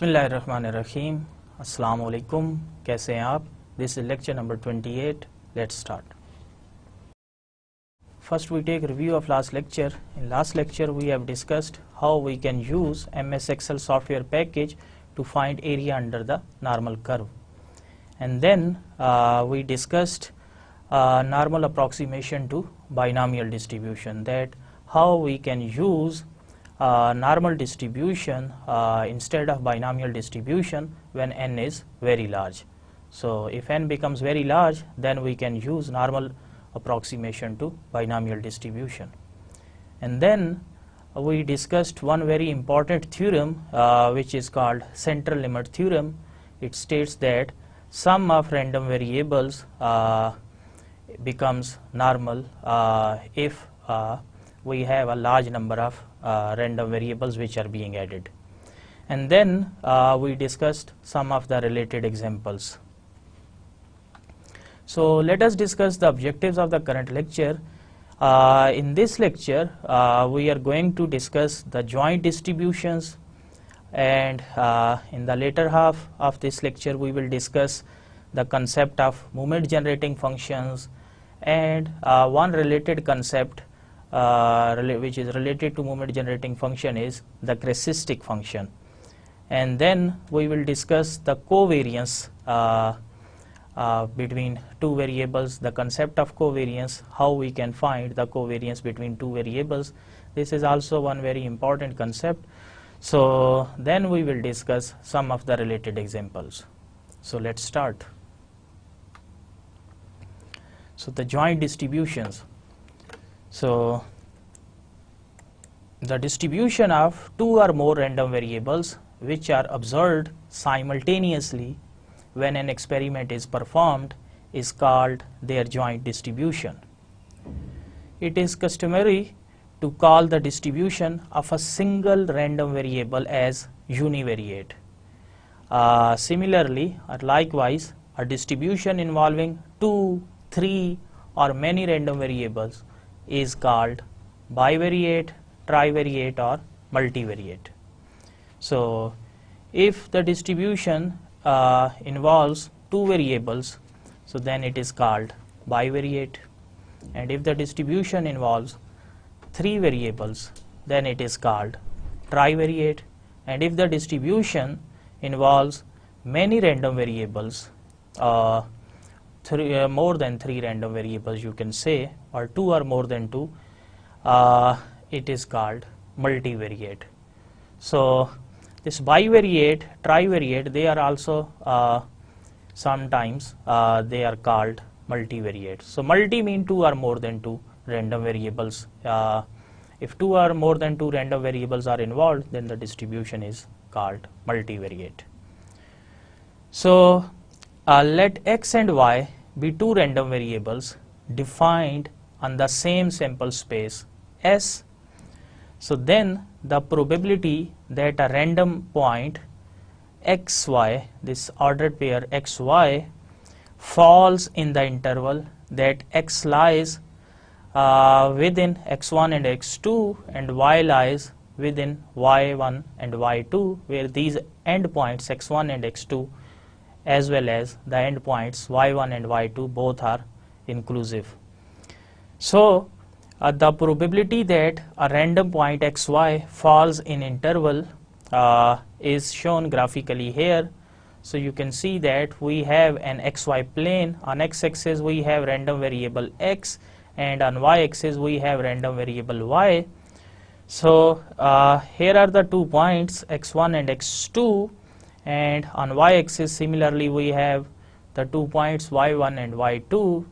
बिस्मिल्लाहिर्रहमानिर्रहीम अस्सलाम वालेकुम। कैसे हैं आप? This is lecture number 28. Let's start. First we take review of last lecture. In last lecture we have discussed how we can use MS Excel software package to find area under the normal curve, and then we discussed normal approximation to binomial distribution, that how we can use normal distribution instead of binomial distribution when n is very large. So if n becomes very large, then we can use normal approximation to binomial distribution. And then we discussed one very important theorem which is called central limit theorem. It states that sum of random variables becomes normal if we have a large number of random variables which are being added. And then we discussed some of the related examples. So let us discuss the objectives of the current lecture. In this lecture we are going to discuss the joint distributions, and in the later half of this lecture we will discuss the concept of moment generating functions, and one related concept which is related to moment generating function is the characteristic function. And then we will discuss the covariance between two variables, the concept of covariance, how we can find the covariance between two variables. This is also one very important concept. So then we will discuss some of the related examples. So let's start. So the joint distributions. So the distribution of two or more random variables which are observed simultaneously when an experiment is performed is called their joint distribution. It is customary to call the distribution of a single random variable as univariate. Similarly or likewise, a distribution involving 2, 3 or many random variables is called bivariate, trivariate or multivariate. So if the distribution involves two variables, so then it is called bivariate, and if the distribution involves three variables, then it is called trivariate, and if the distribution involves many random variables, more than three random variables you can say, or two or more than two, it is called multivariate. So this bivariate, trivariate, they are also sometimes they are called multivariate. So multi mean two or more than two random variables. If two or more than two random variables are involved, then the distribution is called multivariate. So let x and y be two random variables defined on the same sample space S. So then the probability that a random point xy, this ordered pair xy, falls in the interval that x lies within x1 and x2 and y lies within y1 and y2, where these endpoints x1 and x2 as well as the endpoints y1 and y2 both are inclusive. So the probability that a random point xy falls in interval is shown graphically here. So you can see that we have an xy plane. On x-axis we have random variable x, and on y-axis we have random variable y. So here are the 2 points x1 and x2, and on y-axis similarly we have the 2 points y1 and y2.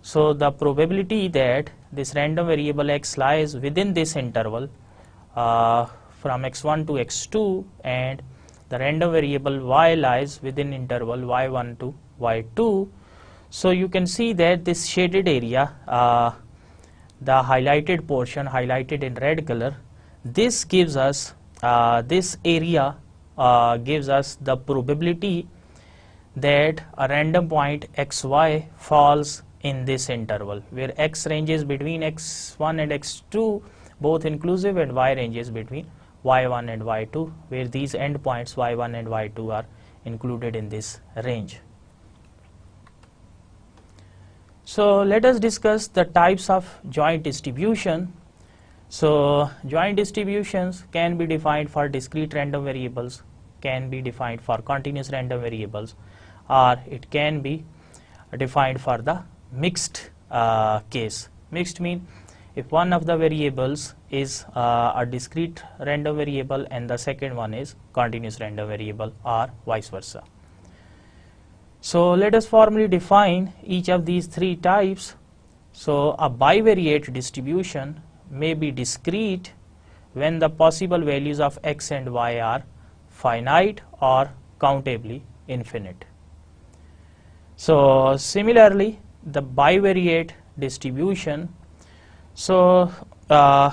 So the probability that this random variable x lies within this interval from x1 to x2, and the random variable y lies within interval y1 to y2. So you can see that this shaded area, the highlighted portion highlighted in red color, this gives us this area gives us the probability that a random point xy falls in this interval, where x ranges between x1 and x2 both inclusive, and y ranges between y1 and y2, where these endpoints y1 and y2 are included in this range. So let us discuss the types of joint distribution. So joint distributions can be defined for discrete random variables, can be defined for continuous random variables, or it can be defined for the mixed case. Mixed mean if one of the variables is a discrete random variable and the second one is continuous random variable, or vice versa. So let us formally define each of these three types. So a bivariate distribution may be discrete when the possible values of x and y are finite or countably infinite. So similarly, the bivariate distribution, so the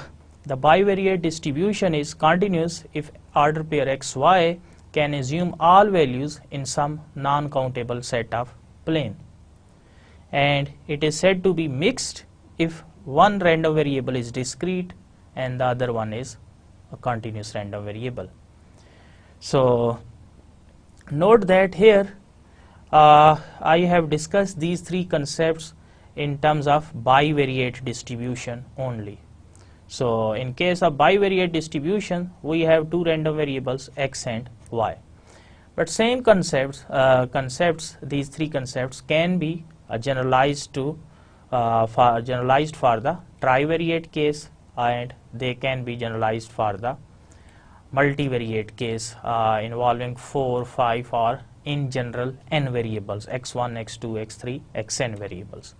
bivariate distribution is continuous if order pair xy can assume all values in some non-countable set of plane, and it is said to be mixed if one random variable is discrete and the other one is a continuous random variable. So note that here I have discussed these three concepts in terms of bivariate distribution only. So in case of bivariate distribution, we have two random variables x and y. But same concepts, these three concepts can be generalized to for the trivariate case, and they can be generalized for the multivariate case involving 4, 5, or in general n variables, x1, x2, x3, xn variables.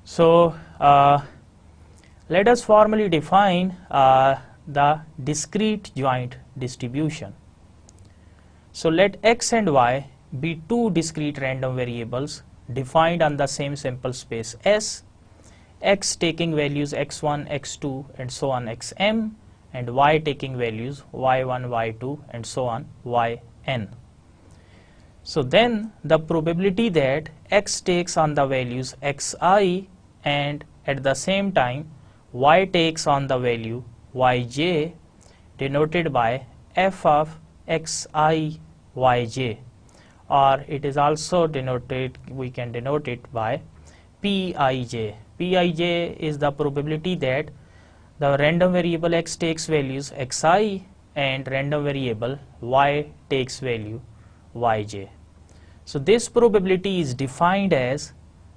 So let us formally define the discrete joint distribution. So let x and y be two discrete random variables defined on the same sample space S, x taking values x1, x2 and so on xm, and y taking values y1, y2 and so on yn. So then the probability that x takes on the values xi and at the same time y takes on the value yj, denoted by f of xi yj, or it is also denoted, we can denote it by pij. Pij is the probability that the random variable x takes values xi and random variable y takes value yj. So this probability is defined as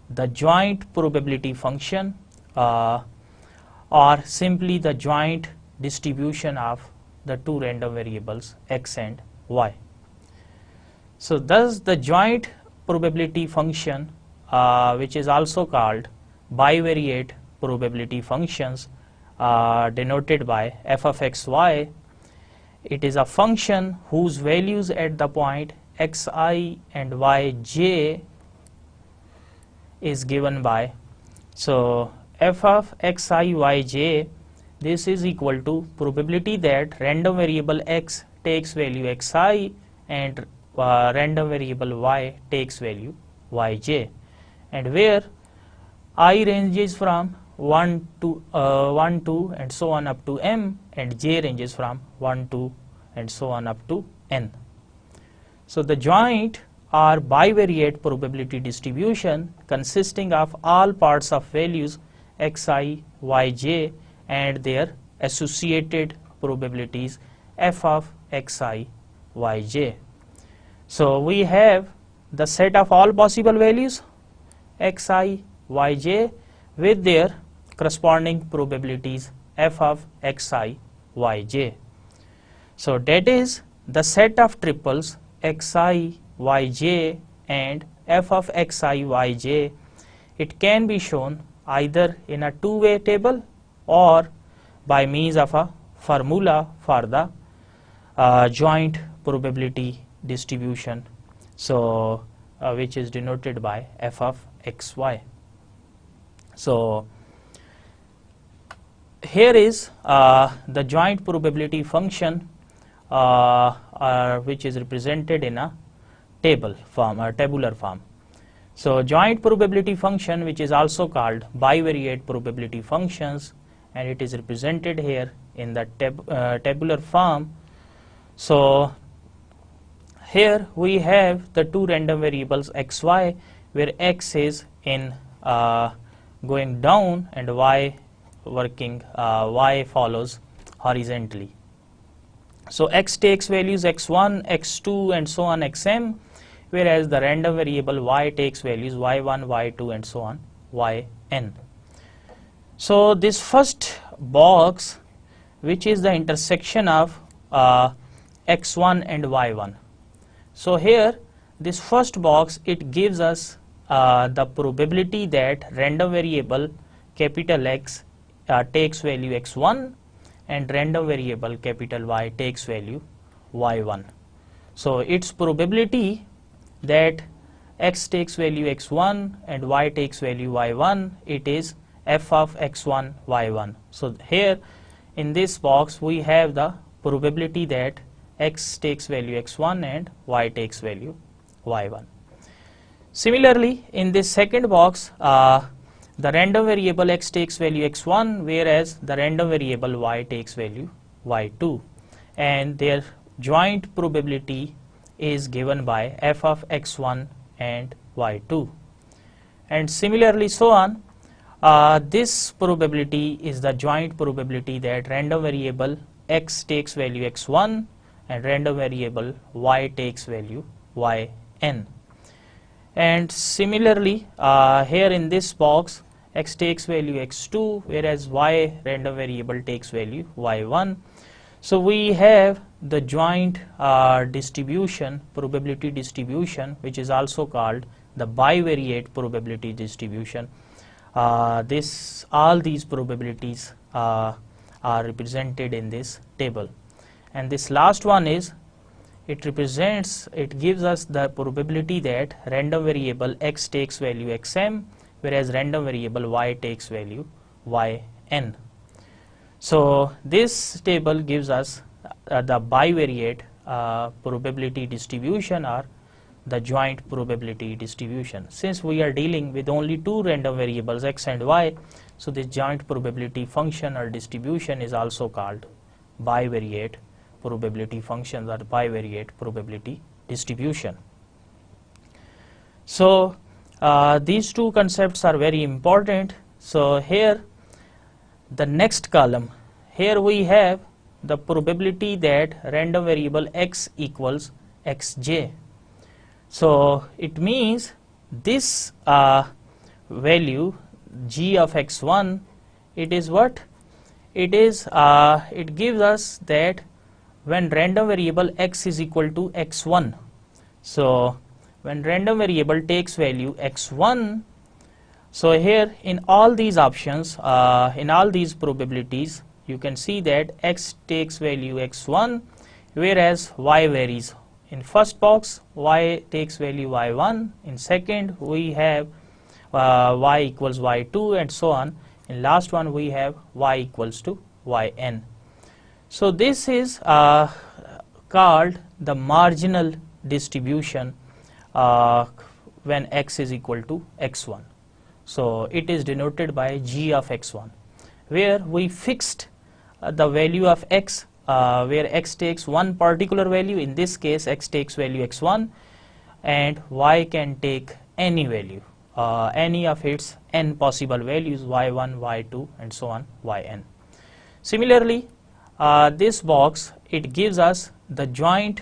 the joint probability function or simply the joint distribution of the two random variables x and y. So thus the joint probability function, which is also called bivariate probability functions, denoted by f of xy, it is a function whose values at the point xi and yj is given by, so f of xi yj, this is equal to probability that random variable x takes value xi and random variable y takes value yj, and where I ranges from 1 to 1, 2 and so on up to m, and j ranges from 1, 2 and so on up to n. So the joint or bivariate probability distribution consisting of all parts of values xi, yj and their associated probabilities f of xi, yj. So we have the set of all possible values xi, yj with their corresponding probabilities f of xi, yj. So that is the set of triples xi, yj and f of xi, yj. It can be shown either in a two-way table or by means of a formula for the joint probability distribution, so which is denoted by f of xy. So here is the joint probability function which is represented in a table form or tabular form. So joint probability function, which is also called bivariate probability functions, and it is represented here in the tabular form. So here we have the two random variables xy, where x is in going down and y follows horizontally. So x takes values x1, x2 and so on xm, whereas the random variable y takes values y1, y2 and so on yn. So this first box, which is the intersection of x1 and y1. So here this first box, it gives us the probability that random variable capital X takes value x1 and random variable capital Y takes value y1. So its probability that x takes value x1 and y takes value y1, it is f of x1 y1. So here in this box we have the probability that x takes value x1 and y takes value y1. Similarly, in this second box, the random variable x takes value x1, whereas the random variable y takes value y2, and their joint probability is given by f of x1 and y2. And similarly so on, this probability is the joint probability that random variable x takes value x1 and random variable y takes value yn. And similarly here in this box, x takes value x2, whereas y random variable takes value y1. So we have the joint distribution, probability distribution, which is also called the bivariate probability distribution. All these probabilities are represented in this table. And this last one is, it gives us the probability that random variable x takes value xm, whereas random variable y takes value yn. So this table gives us the bivariate probability distribution or the joint probability distribution. Since we are dealing with only two random variables x and y, so this joint probability function or distribution is also called bivariate probability function or bivariate probability distribution. So these two concepts are very important. So here the next column, here we have the probability that random variable x equals xj. So it means this value g of x1, it is what? It is it gives us that when random variable x is equal to x1, so when random variable takes value x1, so here in all these options, in all these probabilities, you can see that x takes value x1, whereas y varies. In first box, y takes value y1. In second, we have y equals y2 and so on. In last one, we have y equals to yn. So this is called the marginal distribution when x is equal to x1. So it is denoted by g of x1, where we fixed the value of x, where x takes one particular value. In this case, x takes value x1 and y can take any value, any of its n possible values, y1, y2 and so on, yn. Similarly, this box, it gives us the joint,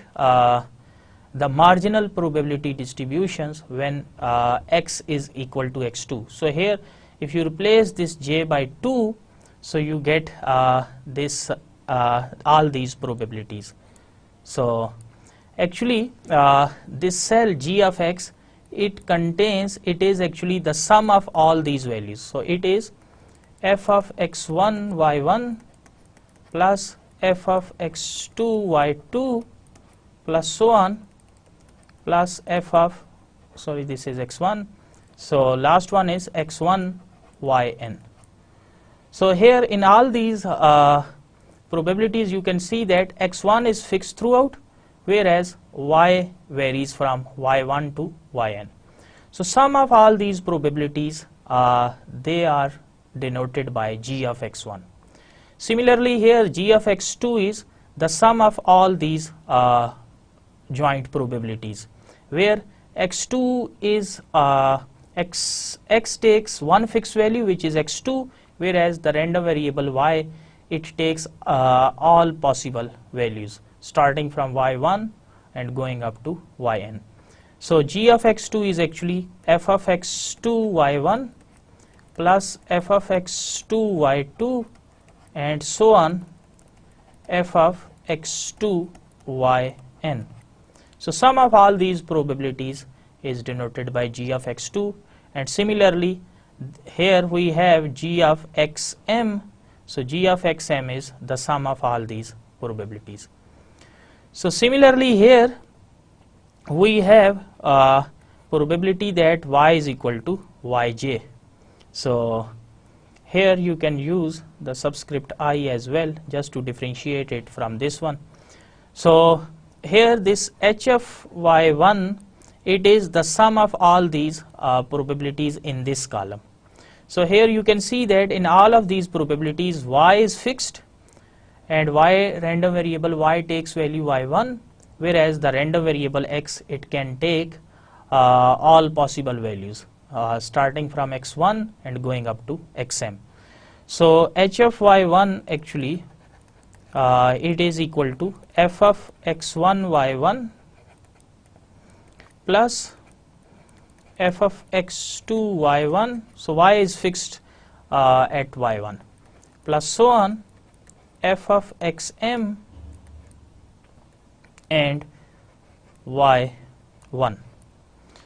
the marginal probability distributions when x is equal to x2. So here if you replace this j by 2, so you get this all these probabilities. So actually this cell g of x, it is actually the sum of all these values. So it is f of x1 y1 plus f of x2 y2 plus so on, plus f of, sorry, this is x1, so last one is x1 yn. So here in all these probabilities, you can see that x1 is fixed throughout, whereas y varies from y1 to yn. So sum of all these probabilities, they are denoted by g of x1. Similarly here g of x2 is the sum of all these joint probabilities, where x2 is x takes one fixed value which is x2, whereas the random variable y, it takes all possible values starting from y1 and going up to yn. So g of x2 is actually f of x2 y1 plus f of x2 y2 and so on f of x2 yn. So sum of all these probabilities is denoted by g of x2, and similarly here we have g of xm. So g of xm is the sum of all these probabilities. So similarly here we have probability that y is equal to yj. So here you can use the subscript I as well, just to differentiate it from this one. So here this h of y1, it is the sum of all these probabilities in this column. So here you can see that in all of these probabilities y is fixed and y random variable y takes value y1, whereas the random variable x, it can take all possible values starting from x1 and going up to xm. So h of y1 actually it is equal to f of x1 y1 plus f of x2 y1, so y is fixed at y1, plus so on f of xm and y1.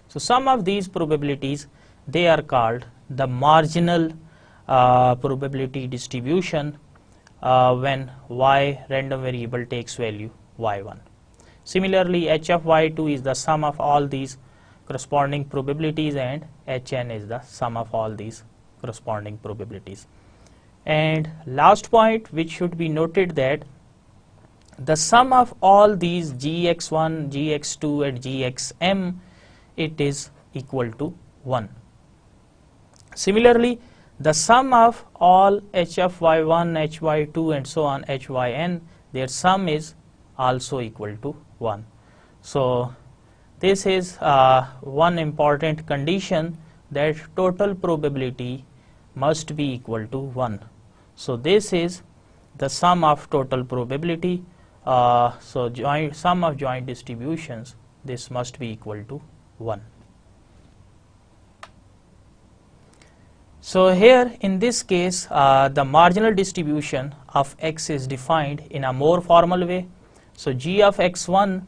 So some of these probabilities, they are called the marginal probability distribution when y random variable takes value y1. Similarly h of y2 is the sum of all these corresponding probabilities, and hn is the sum of all these corresponding probabilities. And last point which should be noted, that the sum of all these gx1, gx2 and gxm, it is equal to 1. Similarly the sum of all h of y1, hy2 and so on hyn, their sum is also equal to 1. So this is one important condition, that total probability must be equal to 1. So this is the sum of total probability. So sum of joint distributions, this must be equal to 1. So here in this case the marginal distribution of x is defined in a more formal way. So g of x1,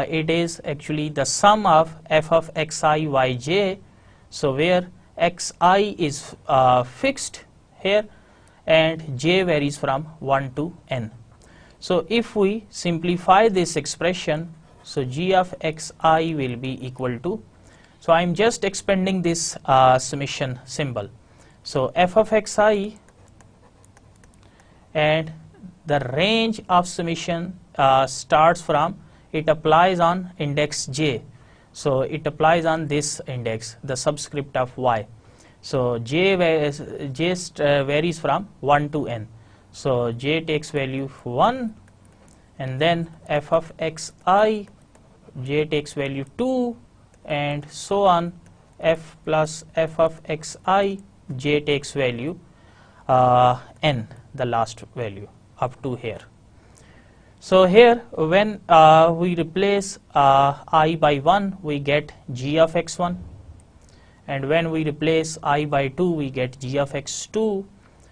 it is actually the sum of f of xi yj, so where xi is fixed here and j varies from 1 to n. So if we simplify this expression, so g of xi will be equal to, so I am just expanding this summation symbol. So f of xi, and the range of summation starts from, it applies on index j. So it applies on this index, the subscript of y. So j varies from 1 to n. So j takes value 1, and then f of xi, j takes value 2, and so on f plus f of xi, j takes value n, the last value up to here. So here when we replace I by 1, we get g of x1, and when we replace I by 2, we get g of x2.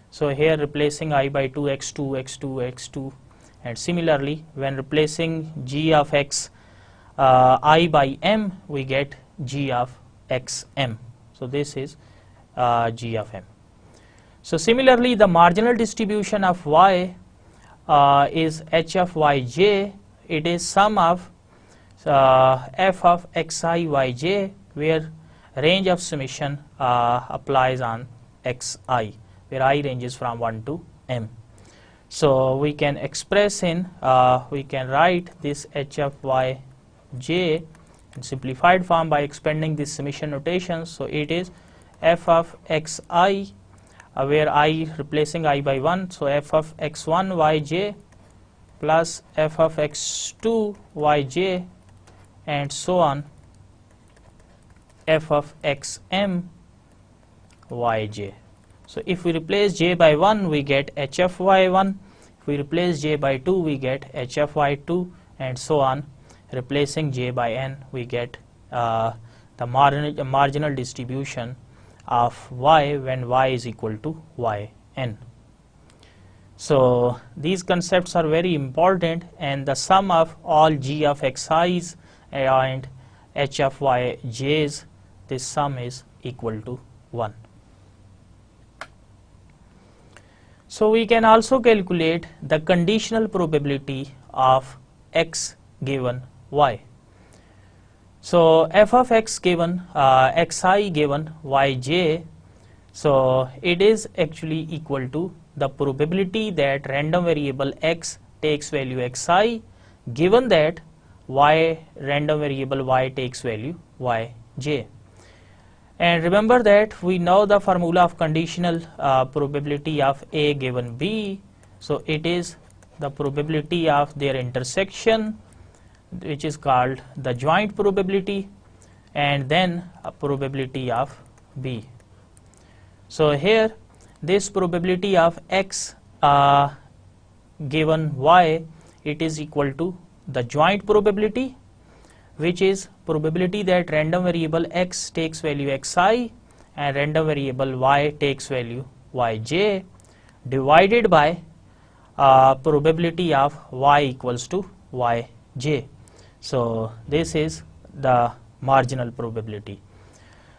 So here replacing I by 2, x2, x2, x2, and similarly when replacing g of x I by m, we get g of xm. So this is g of m. So similarly the marginal distribution of y is h of yj. It is sum of f of xi yj, where range of summation applies on xi, where I ranges from 1 to m. So we can express in, we can write this h of yj in simplified form by expanding this summation notation. So it is f of xi where I replacing I by 1, so f of x1 yj plus f of x2 yj and so on f of xm yj. So if we replace j by 1 we get hf y1, if we replace j by 2 we get hf y2 and so on. Replacing j by n we get the marginal distribution of y when y is equal to yn. So these concepts are very important, and the sum of all g of xi's and h of yj's, this sum is equal to 1. So we can also calculate the conditional probability of x given y. So f of x given xi given yj, so it is actually equal to the probability that random variable x takes value xi given that random variable y takes value yj. And remember that we know the formula of conditional probability of a given b, so it is the probability of their intersection, which is called the joint probability, and then a probability of b. So here this probability of x given y, it is equal to the joint probability, which is probability that random variable x takes value xi and random variable y takes value yj, divided by probability of y equals to yj. So this is the marginal probability.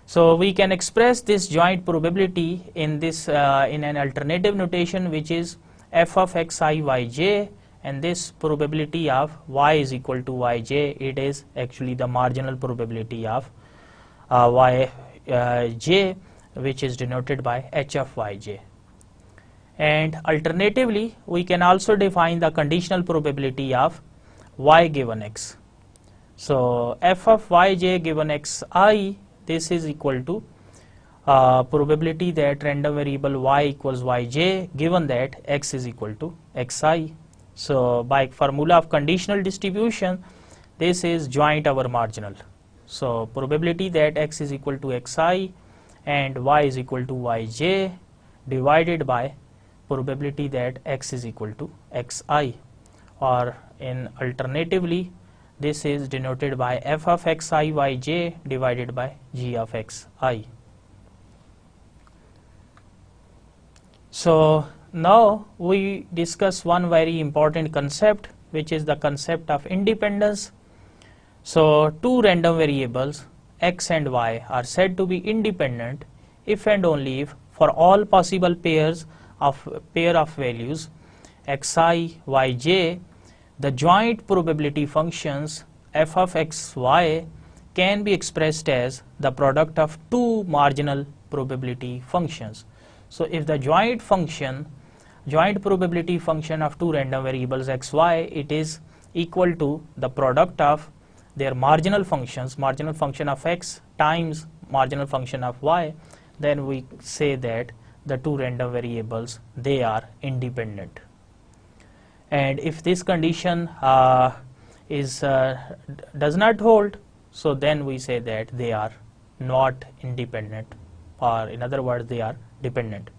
So we can express this joint probability in this in an alternative notation, which is f of xi yj, and this probability of y is equal to yj, it is actually the marginal probability of yj, which is denoted by h of yj. And alternatively we can also define the conditional probability of y given x. So f of yj given xi, this is equal to probability that random variable y equals yj given that x is equal to xi. So by formula of conditional distribution, this is joint over marginal. So probability that x is equal to xi and y is equal to yj divided by probability that x is equal to xi, or in alternatively this is denoted by f of xi yj divided by g of xi. So now we discuss one very important concept, which is the concept of independence. So two random variables x and y are said to be independent if and only if for all possible pair of values xi yj, the joint probability functions f of xy can be expressed as the product of two marginal probability functions. So if the joint probability function of two random variables xy, it is equal to the product of their marginal functions, marginal function of x times marginal function of y, then we say that the two random variables, they are independent. And if this condition does not hold, so then we say that they are not independent, or in other words they are dependent.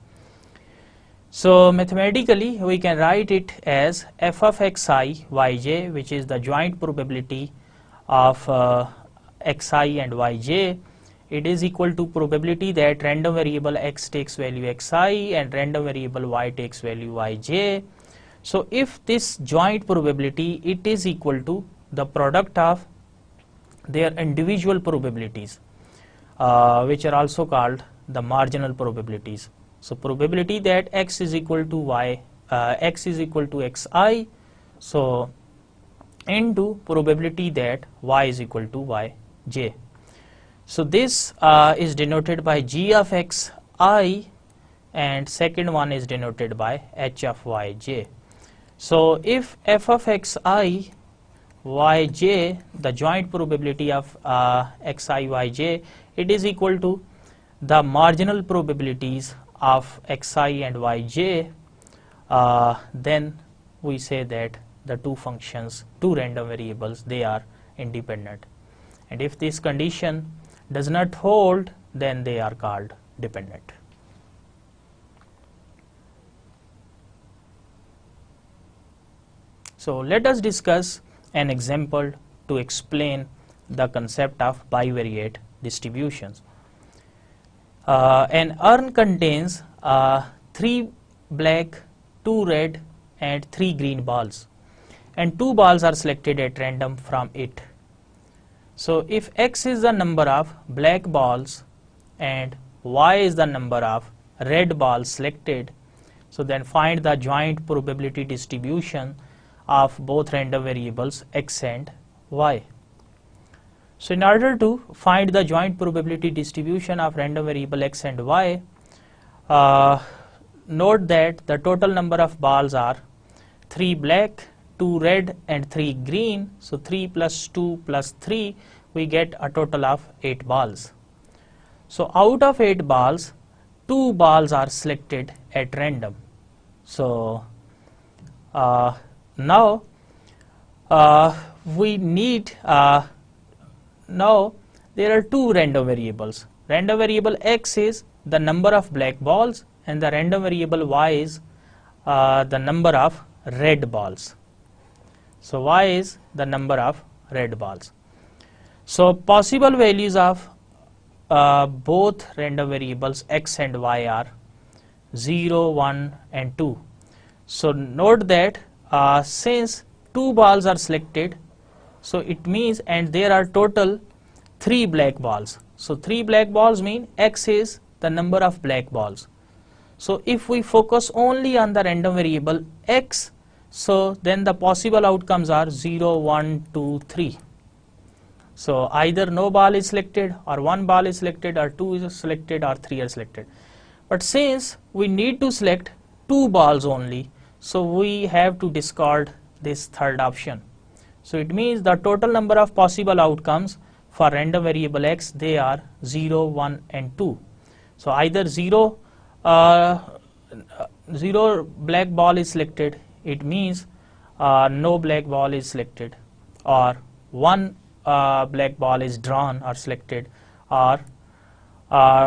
So mathematically we can write it as f of xi yj, which is the joint probability of xi and yj. It is equal to probability that random variable x takes value xi and random variable y takes value yj. So if this joint probability, it is equal to the product of their individual probabilities, which are also called the marginal probabilities. So probability that x is equal to xi, so into probability that y is equal to yj. So this is denoted by g of xi, and second one is denoted by h of yj. So if f of xi yj, the joint probability of xi yj, it is equal to the marginal probabilities of xi and yj, then we say that the two functions, two random variables, they are independent. And if this condition does not hold, then they are called dependent. So let us discuss an example to explain the concept of bivariate distributions. An urn contains 3 black, 2 red and 3 green balls, and 2 balls are selected at random from it. So if x is the number of black balls and y is the number of red balls selected, so then find the joint probability distribution of both random variables x and y. So in order to find the joint probability distribution of random variable x and y, note that the total number of balls are 3 black, 2 red and 3 green. So 3 plus 2 plus 3, we get a total of 8 balls. So out of 8 balls, 2 balls are selected at random. So now we need now there are 2 random variables. Random variable x is the number of black balls and the random variable y is the number of red balls. So y is the number of red balls. So possible values of both random variables x and y are 0, 1 and 2. So note that since 2 balls are selected, so it means, and there are total 3 black balls. So 3 black balls mean x is the number of black balls. So if we focus only on the random variable x, so then the possible outcomes are 0, 1, 2, 3. So either no ball is selected, or 1 ball is selected, or 2 is selected, or 3 are selected. But since we need to select 2 balls only, so we have to discard this third option. So it means the total number of possible outcomes for random variable x, they are 0, 1 and 2. So either 0 black ball is selected, it means no black ball is selected, or 1 black ball is drawn or selected, or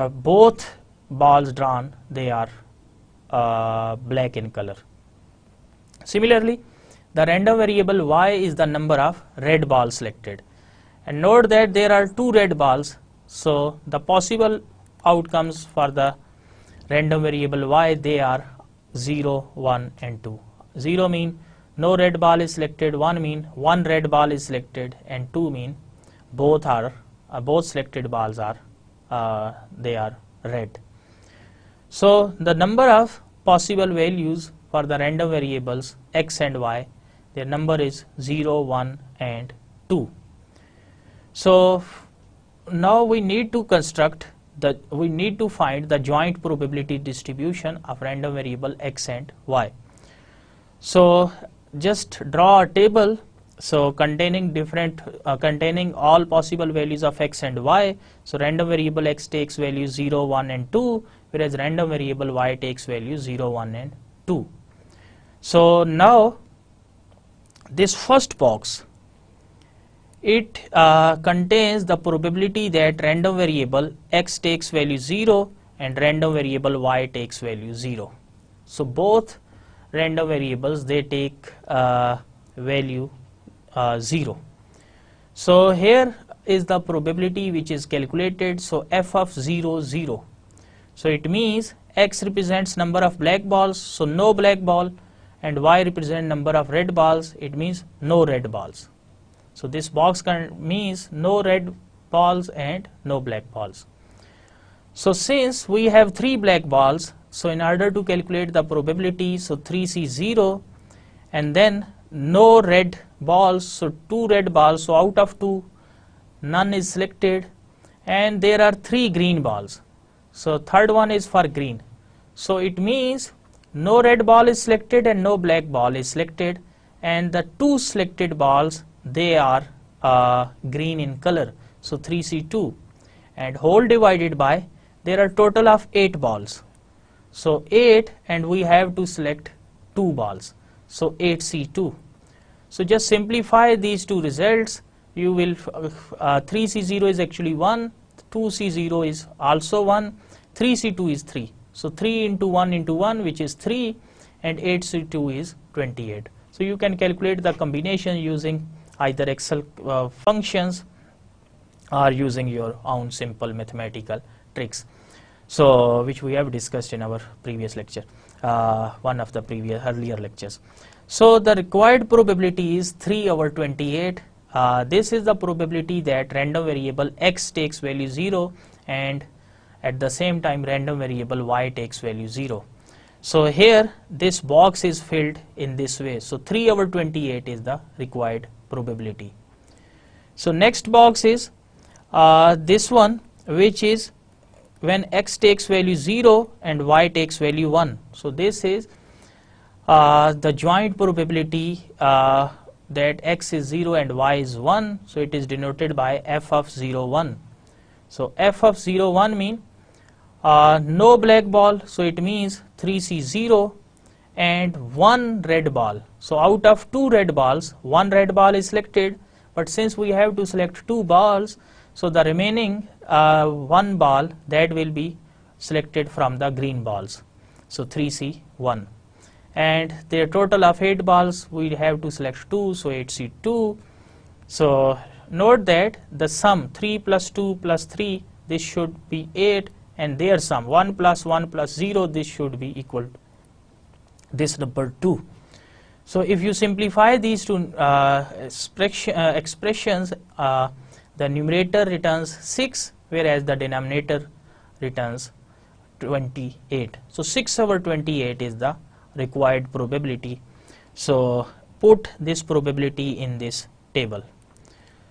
both balls drawn, they are black in color. Similarly, the random variable y is the number of red balls selected, and note that there are 2 red balls. So the possible outcomes for the random variable y, they are 0, 1 and 2. 0 mean no red ball is selected, 1 mean 1 red ball is selected, and 2 mean both selected balls are they are red. So the number of possible values for the random variables x and y, their number is 0, 1 and 2. So now we need to find the joint probability distribution of random variable x and y. So just draw a table, so containing all possible values of x and y. So random variable x takes values 0, 1 and 2, whereas random variable y takes values 0, 1 and 2. So now this first box, it contains the probability that random variable x takes value 0 and random variable y takes value 0. So both random variables, they take value 0. So here is the probability which is calculated. So f of 0, 0. So it means x represents number of black balls, so no black ball, and y represents number of red balls, it means no red balls. So this box means no red balls and no black balls. So since we have 3 black balls, so in order to calculate the probability, so 3c 0, and then no red balls, so 2 red balls, so out of 2 none is selected, and there are 3 green balls, so third one is for green. So it means no red ball is selected and no black ball is selected, and the 2 selected balls, they are green in color, so 3c2, and whole divided by, there are total of 8 balls. So 8, and we have to select 2 balls. So 8C2. So just simplify these two results. You will 3C0 is actually 1, 2C0 is also 1, 3C2 is 3. So 3 into 1 into 1, which is 3, and 8C2 is 28. So you can calculate the combination using either Excel functions or using your own simple mathematical tricks, so which we have discussed in our previous lecture, one of the earlier lectures. So the required probability is 3/28. This is the probability that random variable x takes value 0 and at the same time random variable y takes value 0. So here this box is filled in this way. So 3/28 is the required probability. So next box is this one, which is when x takes value 0 and y takes value 1. So this is the joint probability that x is 0 and y is 1. So it is denoted by f of 0, 1. So f of 0, 1 mean no black ball, so it means 3C0 and 1 red ball. So out of 2 red balls, 1 red ball is selected, but since we have to select 2 balls, so the remaining 1 ball that will be selected from the green balls. So 3C1. And their total of 8 balls, we have to select 2, so 8C2. So note that the sum 3 plus 2 plus 3, this should be 8, and their sum 1 plus 1 plus 0, this should be equal to this number 2. So if you simplify these two expressions, the numerator returns 6, whereas the denominator returns 28. So 6/28 is the required probability. So put this probability in this table.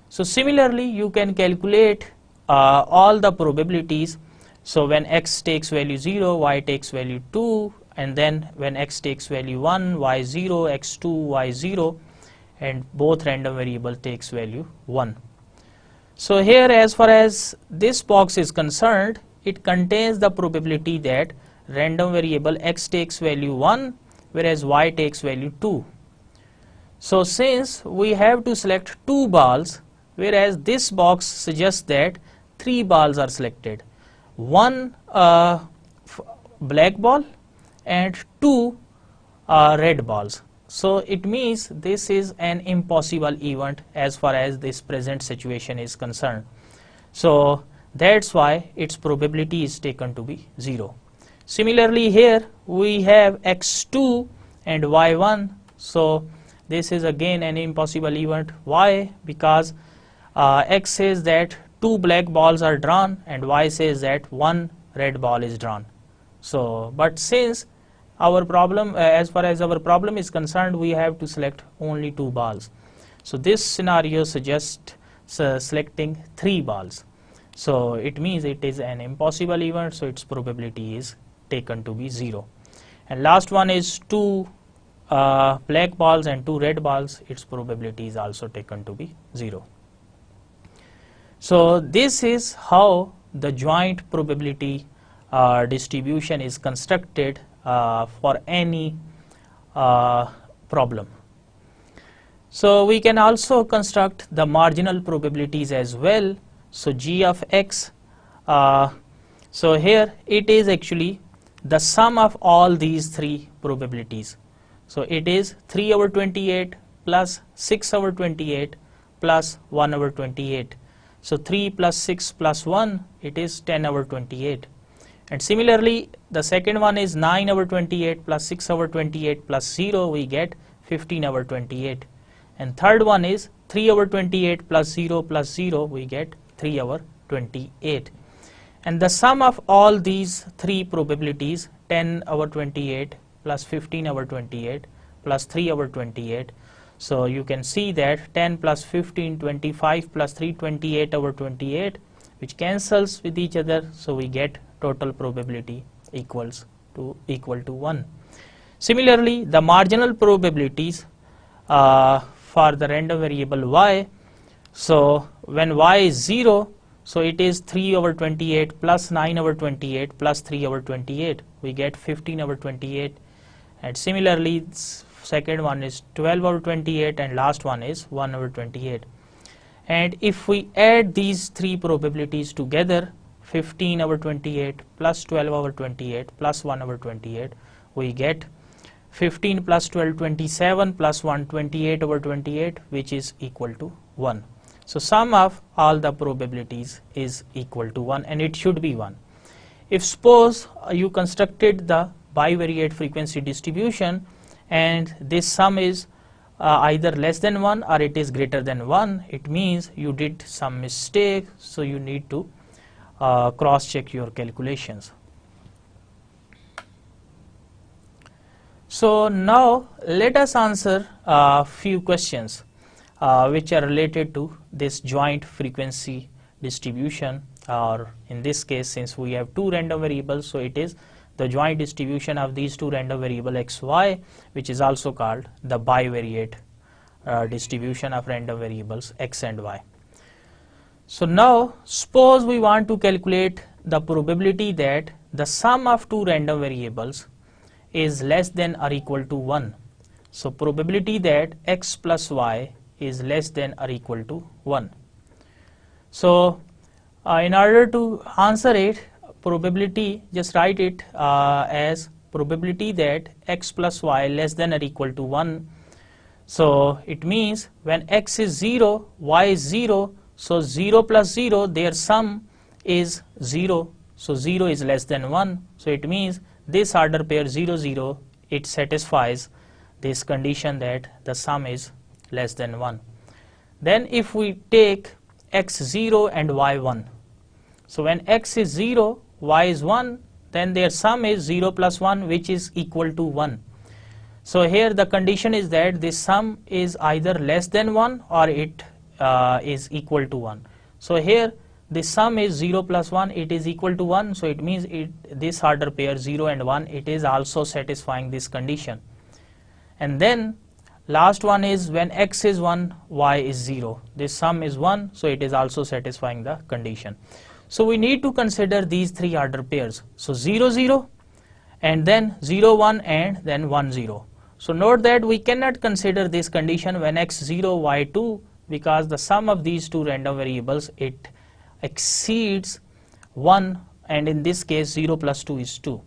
So similarly, you can calculate all the probabilities. So when x takes value 0, y takes value 2, and then when x takes value 1, y 0, x2, y 0, and both random variable takes value 1. So here, as far as this box is concerned, it contains the probability that random variable x takes value 1, whereas y takes value 2. So since we have to select 2 balls, whereas this box suggests that 3 balls are selected, 1 black ball and 2 red balls. So it means this is an impossible event as far as this present situation is concerned. So that's why its probability is taken to be 0. Similarly, here we have x2 and y1. So this is again an impossible event. Why? Because x says that 2 black balls are drawn and y says that 1 red ball is drawn. So but since our problem, as far as our problem is concerned, we have to select only 2 balls. So this scenario suggests selecting 3 balls. So it means it is an impossible event, so its probability is taken to be 0. And last one is 2 black balls and 2 red balls. Its probability is also taken to be 0. So this is how the joint probability distribution is constructed for any problem. So we can also construct the marginal probabilities as well. So g of x, so here it is actually the sum of all these 3 probabilities. So it is 3/28 plus 6/28 plus 1/28. So 3 plus 6 plus 1, it is 10/28. And similarly, the second one is 9/28 plus 6/28 plus 0, we get 15/28. And third one is 3/28 plus 0, we get 3/28. And the sum of all these 3 probabilities, 10/28 plus 15/28 plus 3/28. So you can see that 10 plus 15, 25 plus 3, 28/28, which cancels with each other. So we get total probability equal to 1. Similarly, the marginal probabilities for the random variable y. So when y is 0, so it is 3/28 plus 9/28 plus 3/28, we get 15 over 28, and similarly second one is 12 over 28, and last one is 1 over 28. And if we add these three probabilities together, 15 over 28 plus 12 over 28 plus 1 over 28, we get 15 plus 12 27 plus 1 28 over 28, which is equal to 1. So sum of all the probabilities is equal to 1, and it should be 1. If suppose you constructed the bivariate frequency distribution and this sum is either less than 1 or it is greater than 1, it means you did some mistake, so you need to cross check your calculations. So now let us answer a few questions which are related to this joint frequency distribution, or in this case, since we have two random variables, so it is the joint distribution of these two random variable x, y, which is also called the bivariate distribution of random variables x and y. So now suppose we want to calculate the probability that the sum of two random variables is less than or equal to 1. So probability that x plus y is less than or equal to 1. So in order to answer it, probability, just write it as probability that x plus y less than or equal to 1. So it means when x is 0, y is 0, so 0 plus 0, their sum is 0, so 0 is less than 1. So it means this order pair 0, 0, it satisfies this condition that the sum is less than 1. Then if we take x 0 and y 1, so when x is 0, y is 1, then their sum is 0 plus 1, which is equal to 1. So here the condition is that this sum is either less than 1 or it is equal to 1. So here the sum is 0 plus 1, it is equal to 1, so it means this order pair 0 and 1, it is also satisfying this condition. And then last one is when x is 1, y is 0. This sum is 1, so it is also satisfying the condition. So we need to consider these three order pairs. So 0, 0, and then 0, 1, and then 1, 0. So note that we cannot consider this condition when x 0, y 2, because the sum of these two random variables, it exceeds 1, and in this case 0 plus 2 is 2.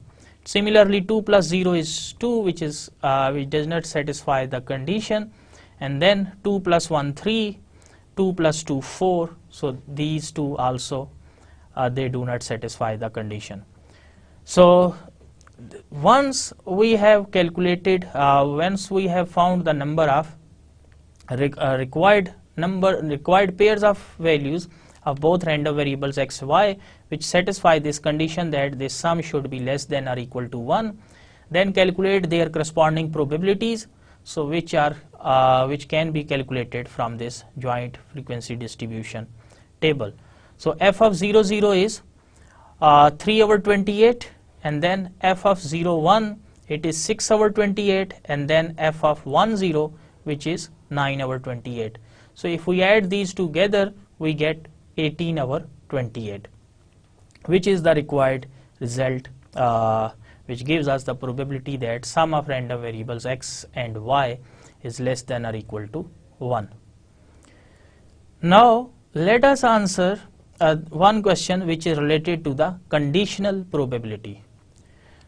Similarly 2 plus 0 is 2, which does not satisfy the condition, and then 2 plus 1 3, 2 plus 2 4, so these two also they do not satisfy the condition. So once we have calculated, once we have found the number of required pairs of values of both random variables x, y, which satisfy this condition that this sum should be less than or equal to 1, then calculate their corresponding probabilities, so which can be calculated from this joint frequency distribution table. So f of 0, 0 is 3 over 28, and then f of 0, 1, it is 6 over 28, and then f of 1, 0, which is 9 over 28. So if we add these together, we get 18 over 28, which is the required result, which gives us the probability that sum of random variables x and y is less than or equal to 1. Now let us answer one question which is related to the conditional probability.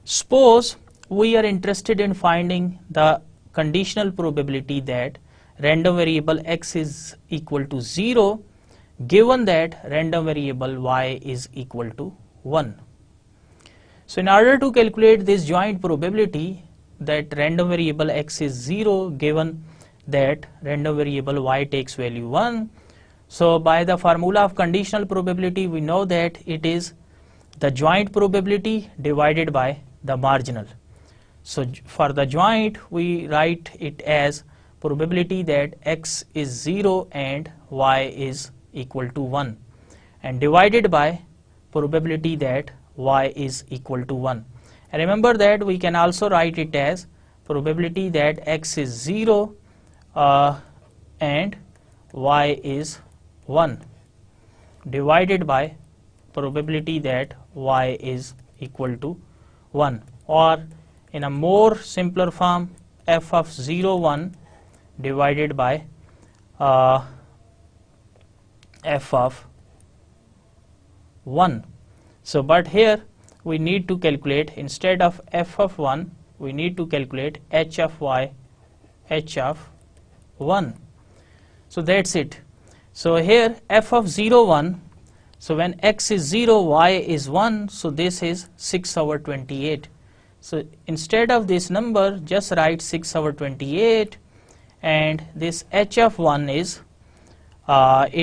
Suppose we are interested in finding the conditional probability that random variable x is equal to 0 given that random variable y is equal to 1. So in order to calculate this joint probability that random variable x is 0 given that random variable y takes value 1, so by the formula of conditional probability we know that it is the joint probability divided by the marginal. So for the joint we write it as probability that x is 0 and y is equal to 1, and divided by probability that y is equal to 1. And remember that we can also write it as probability that x is 0 and y is 1 divided by probability that y is equal to 1. or in a more simpler form, f of 0, 1 divided by f of 1. So, but here we need to calculate, instead of f of 1, we need to calculate h of y, h of 1. So, that's it. So, here f of 0, 1, so when x is 0, y is 1, so this is 6/28. So, instead of this number, just write 6/28, and this h of 1 is,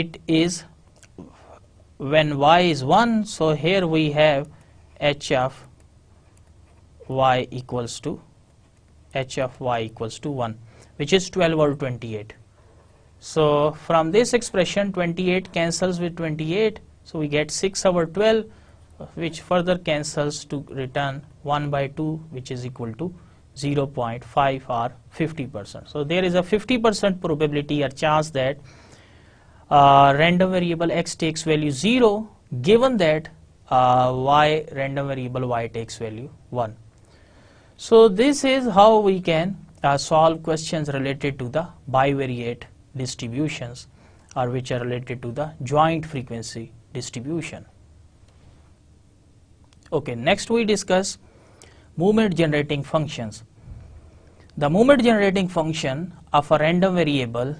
it is when y is 1, so here we have h of y equals to 1, which is 12/28. So, from this expression 28 cancels with 28, so we get 6/12, which further cancels to return 1/2, which is equal to 0.5 or 50%. So, there is a 50% probability or chance that random variable x takes value 0, given that random variable y takes value 1. So, this is how we can solve questions related to the bivariate distributions, or which are related to the joint frequency distribution. Okay, next we discuss movement generating functions. The movement generating function of a random variable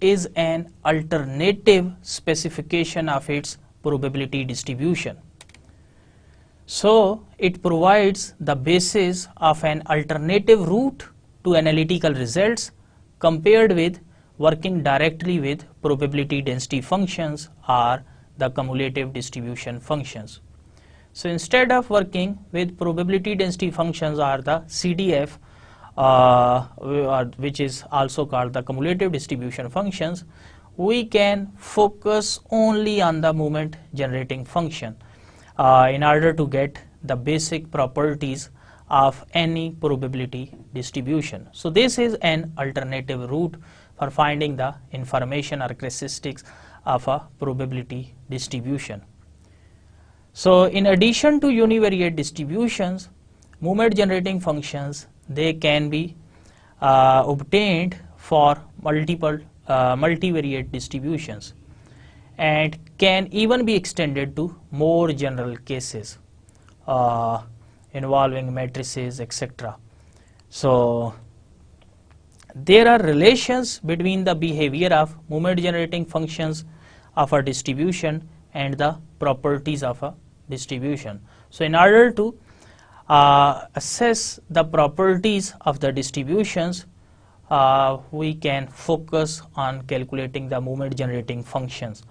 is an alternative specification of its probability distribution. So, it provides the basis of an alternative route to analytical results compared with working directly with probability density functions or the cumulative distribution functions. So, instead of working with probability density functions or the CDF, which is also called the cumulative distribution functions, we can focus only on the movement generating function in order to get the basic properties of any probability distribution. So, this is an alternative route for finding the information or characteristics of a probability distribution. So, in addition to univariate distributions, movement generating functions, they can be obtained for multiple multivariate distributions, and can even be extended to more general cases involving matrices, etc. So, there are relations between the behavior of movement generating functions of a distribution and the properties of a distribution. So, in order to assess the properties of the distributions, we can focus on calculating the movement generating functions.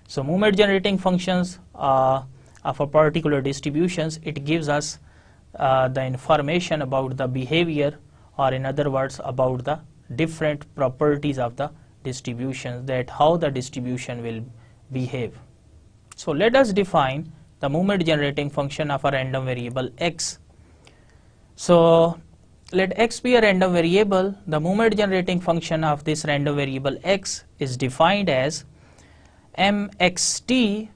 So, movement generating functions of a particular distributions, it gives us the information about the behavior, or in other words about the different properties of the distributions, that how the distribution will behave. So, let us define the movement generating function of a random variable x. So, let x be a random variable. The movement generating function of this random variable x is defined as mxt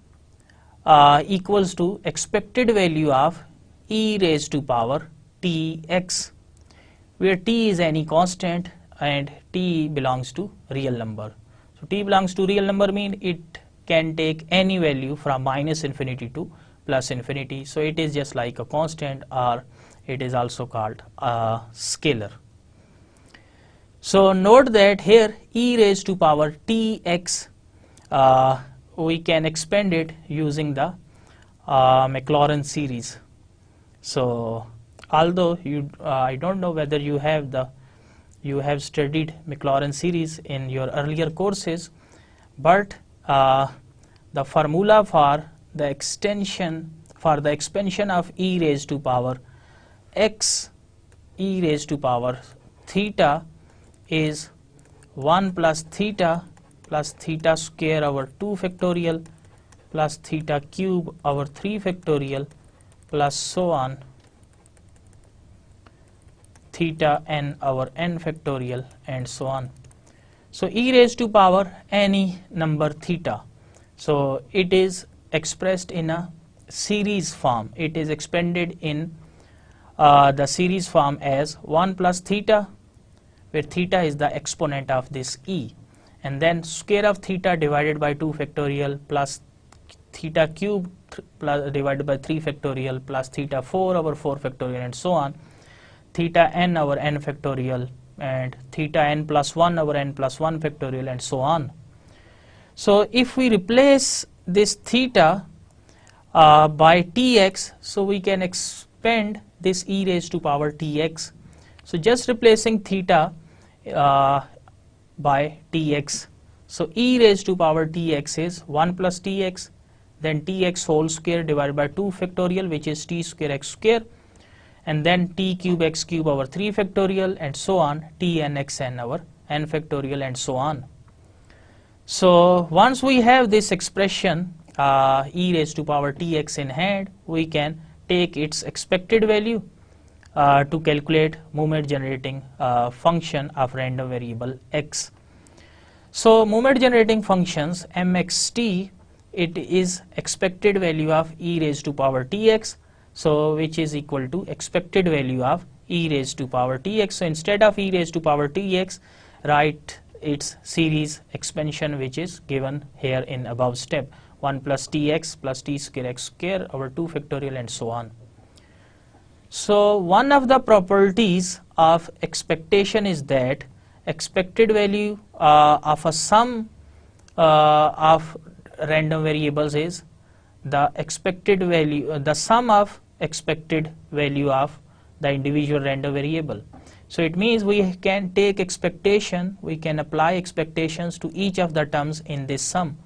equals to expected value of e raised to power tx, where t is any constant and t belongs to real number. So, t belongs to real number mean it can take any value from -infinity to +infinity. So, it is just like a constant, or it is also called a scalar. So, note that here e raised to power tx, we can expand it using the Maclaurin series. So, although I don't know whether you have studied Maclaurin series in your earlier courses, but the formula for the expansion of e raised to power x e raised to power theta is 1 plus theta square over 2 factorial plus theta cube over 3 factorial plus so on theta n over n factorial and so on. So, e raised to power any number theta. So, it is expressed in a series form. It is expanded in the series form as 1 plus theta, where theta is the exponent of this e, and then square of theta divided by 2 factorial plus theta cube plus divided by 3 factorial plus theta 4 over 4 factorial and so on, theta n over n factorial and theta n plus 1 over n plus 1 factorial and so on. So if we replace this theta by tx, so we can expand this e raised to power tx. So just replacing theta by tx, so e raised to power tx is 1 plus tx, then tx whole square divided by 2 factorial, which is t square x square, and then t cube x cube over 3 factorial and so on, t n x n over n factorial and so on. So once we have this expression e raised to power tx in hand, we can take its expected value to calculate moment generating function of random variable x. So moment generating functions mxt, it is expected value of e raised to power tx, so which is equal to expected value of e raised to power tx. So instead of e raised to power tx, write its series expansion, which is given here in above step, 1 plus tx plus t square x square over 2 factorial and so on. So one of the properties of expectation is that expected value of a sum of random variables is the expected value, the sum of expected value of the individual random variable. So it means we can take expectation, we can apply expectations to each of the terms in this sum.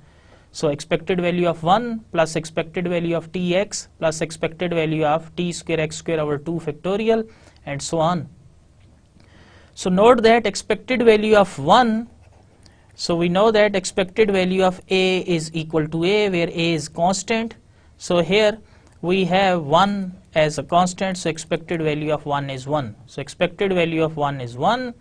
So expected value of 1 plus expected value of tx plus expected value of t square x square over 2 factorial and so on. So note that expected value of 1, so we know that expected value of a is equal to a, where a is constant. So here we have 1 as a constant, so expected value of 1 is 1. So expected value of 1 is 1,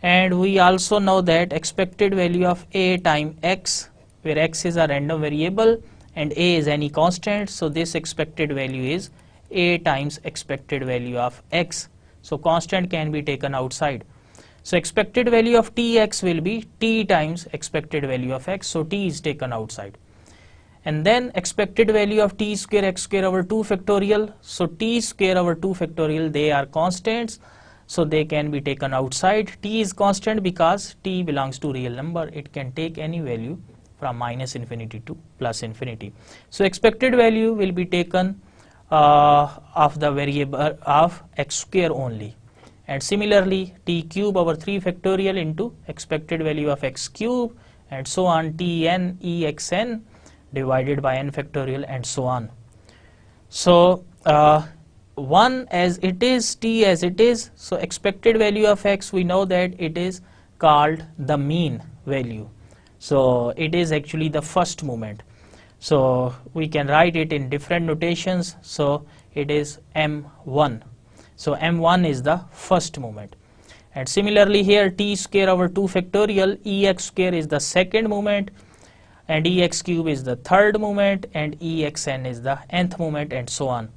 and we also know that expected value of a times x, where x is a random variable and a is any constant, so this expected value is a times expected value of x. So constant can be taken outside. So expected value of tx will be t times expected value of x, so t is taken outside. And then expected value of t square x square over 2 factorial, so t square over 2 factorial, they are constants, so they can be taken outside. T is constant because t belongs to real number, it can take any value from minus infinity to plus infinity. So expected value will be taken of the variable of x square only, and similarly t cube over 3 factorial into expected value of x cube and so on, t n e x n divided by n factorial and so on. So 1 as it is, t as it is, so expected value of x, we know that it is called the mean value. So it is actually the first moment. So we can write it in different notations. So it is m1. So m1 is the first moment. And similarly here t square over 2 factorial, ex square is the second moment, and ex cube is the third moment, and exn is the nth moment, and so on.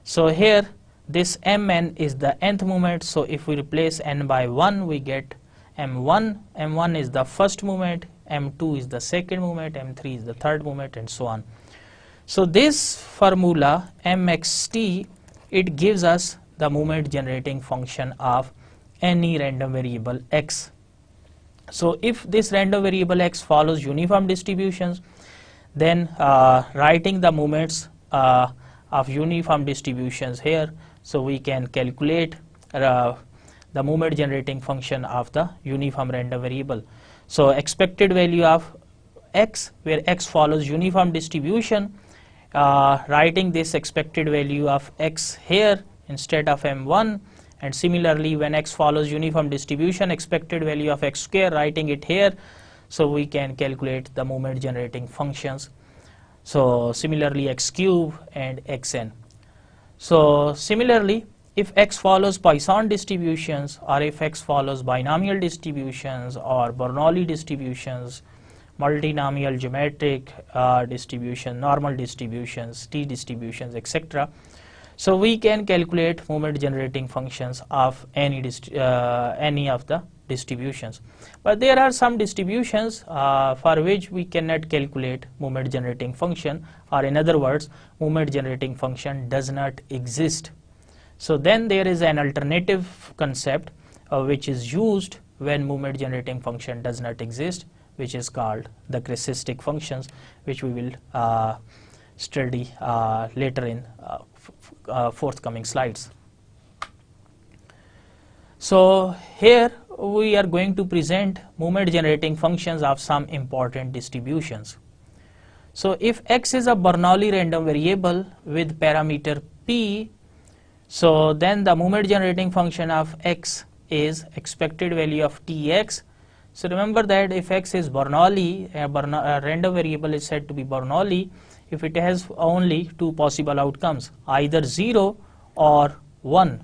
So here this mn is the nth moment. So if we replace n by 1, we get m1. m1 is the first moment, m2 is the second moment, m3 is the third moment, and so on. So this formula mxt, it gives us the moment generating function of any random variable x. So if this random variable x follows uniform distributions, then writing the moments of uniform distributions here, so we can calculate the moment generating function of the uniform random variable. So expected value of x, where x follows uniform distribution, writing this expected value of x here instead of m1, and similarly when x follows uniform distribution, expected value of x square, writing it here, so we can calculate the moment generating functions. So similarly x cube and xn. So similarly, if x follows Poisson distributions, or if x follows binomial distributions or Bernoulli distributions, multinomial geometric distribution, normal distributions, t distributions, etc. So we can calculate moment generating functions of any of the distributions, but there are some distributions for which we cannot calculate moment generating function, or in other words, moment generating function does not exist. So then there is an alternative concept which is used when moment generating function does not exist, which is called the chrysistic functions, which we will study later in forthcoming slides. So here we are going to present moment generating functions of some important distributions. So if x is a Bernoulli random variable with parameter p, so then the moment generating function of x is expected value of tx. So remember that if x is Bernoulli, a random variable is said to be Bernoulli if it has only two possible outcomes, either 0 or 1.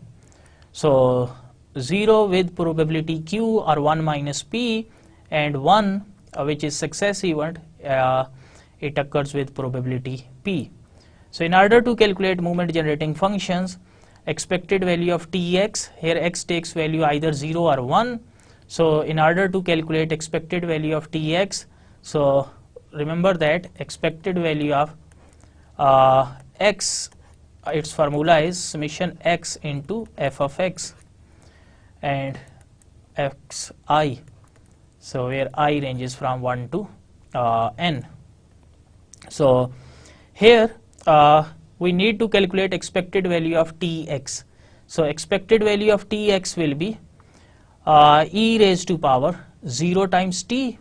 So 0 with probability q or 1 minus p, and 1 which is success event, it occurs with probability p. So in order to calculate moment generating functions, expected value of tx, here x takes value either 0 or 1. So in order to calculate expected value of tx, so remember that expected value of x, its formula is summation x into f of x and xi, so where I ranges from 1 to n. So here we need to calculate expected value of tx. So expected value of tx will be e raised to power 0 times t,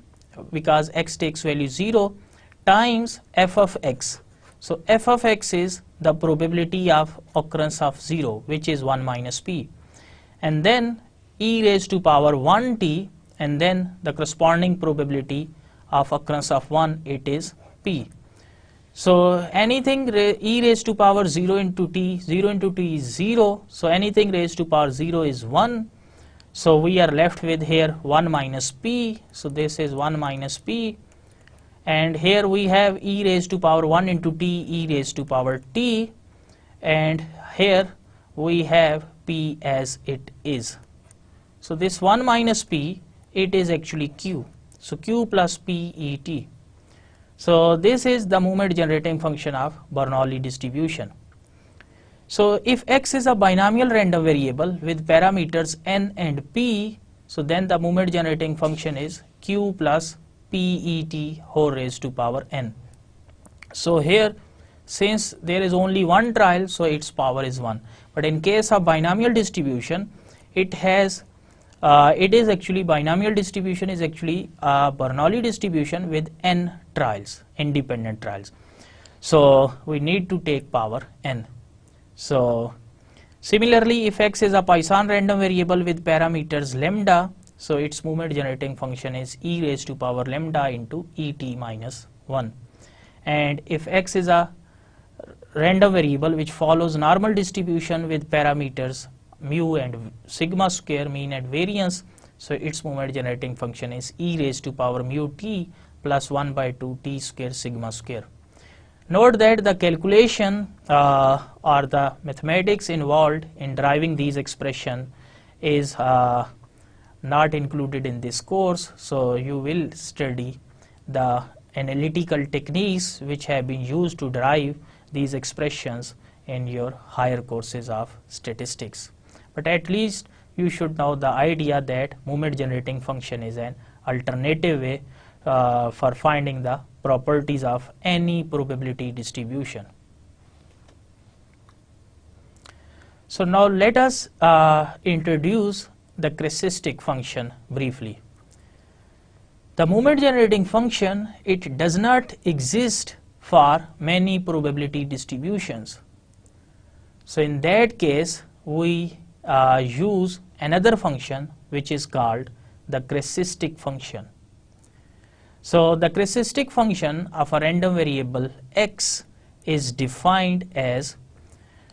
because x takes value 0, times f of x. So f of x is the probability of occurrence of 0, which is 1 minus p, and then e raised to power 1t, and then the corresponding probability of occurrence of 1, it is p. So anything e raised to power 0 into t, 0 into t is 0, so anything raised to power 0 is 1. So we are left with here 1 minus p, so this is 1 minus p, and here we have e raised to power 1 into t, e raised to power t, and here we have p as it is. So this 1 minus p, it is actually q, so q plus p e t. So this is the moment generating function of Bernoulli distribution. So if x is a binomial random variable with parameters n and p, so then the moment generating function is q plus pet whole raised to power n. So here, since there is only one trial, so its power is 1. But in case of binomial distribution, it is actually, binomial distribution is actually a Bernoulli distribution with n trials, independent trials. So we need to take power n. So similarly, if x is a Poisson random variable with parameters lambda, so its moment generating function is e raised to power lambda into et minus 1. And if x is a random variable which follows normal distribution with parameters mu and sigma square, mean and variance, so its moment generating function is e raised to power mu t plus 1 by 2 t square sigma square. Note that the calculation or the mathematics involved in deriving these expression is not included in this course, so you will study the analytical techniques which have been used to derive these expressions in your higher courses of statistics. But at least you should know the idea that moment generating function is an alternative way for finding the properties of any probability distribution. So now let us introduce the chrysistic function briefly. The moment generating function, it does not exist for many probability distributions. So in that case, we use another function which is called the chrysistic function. So the chrysistic function of a random variable x is defined as,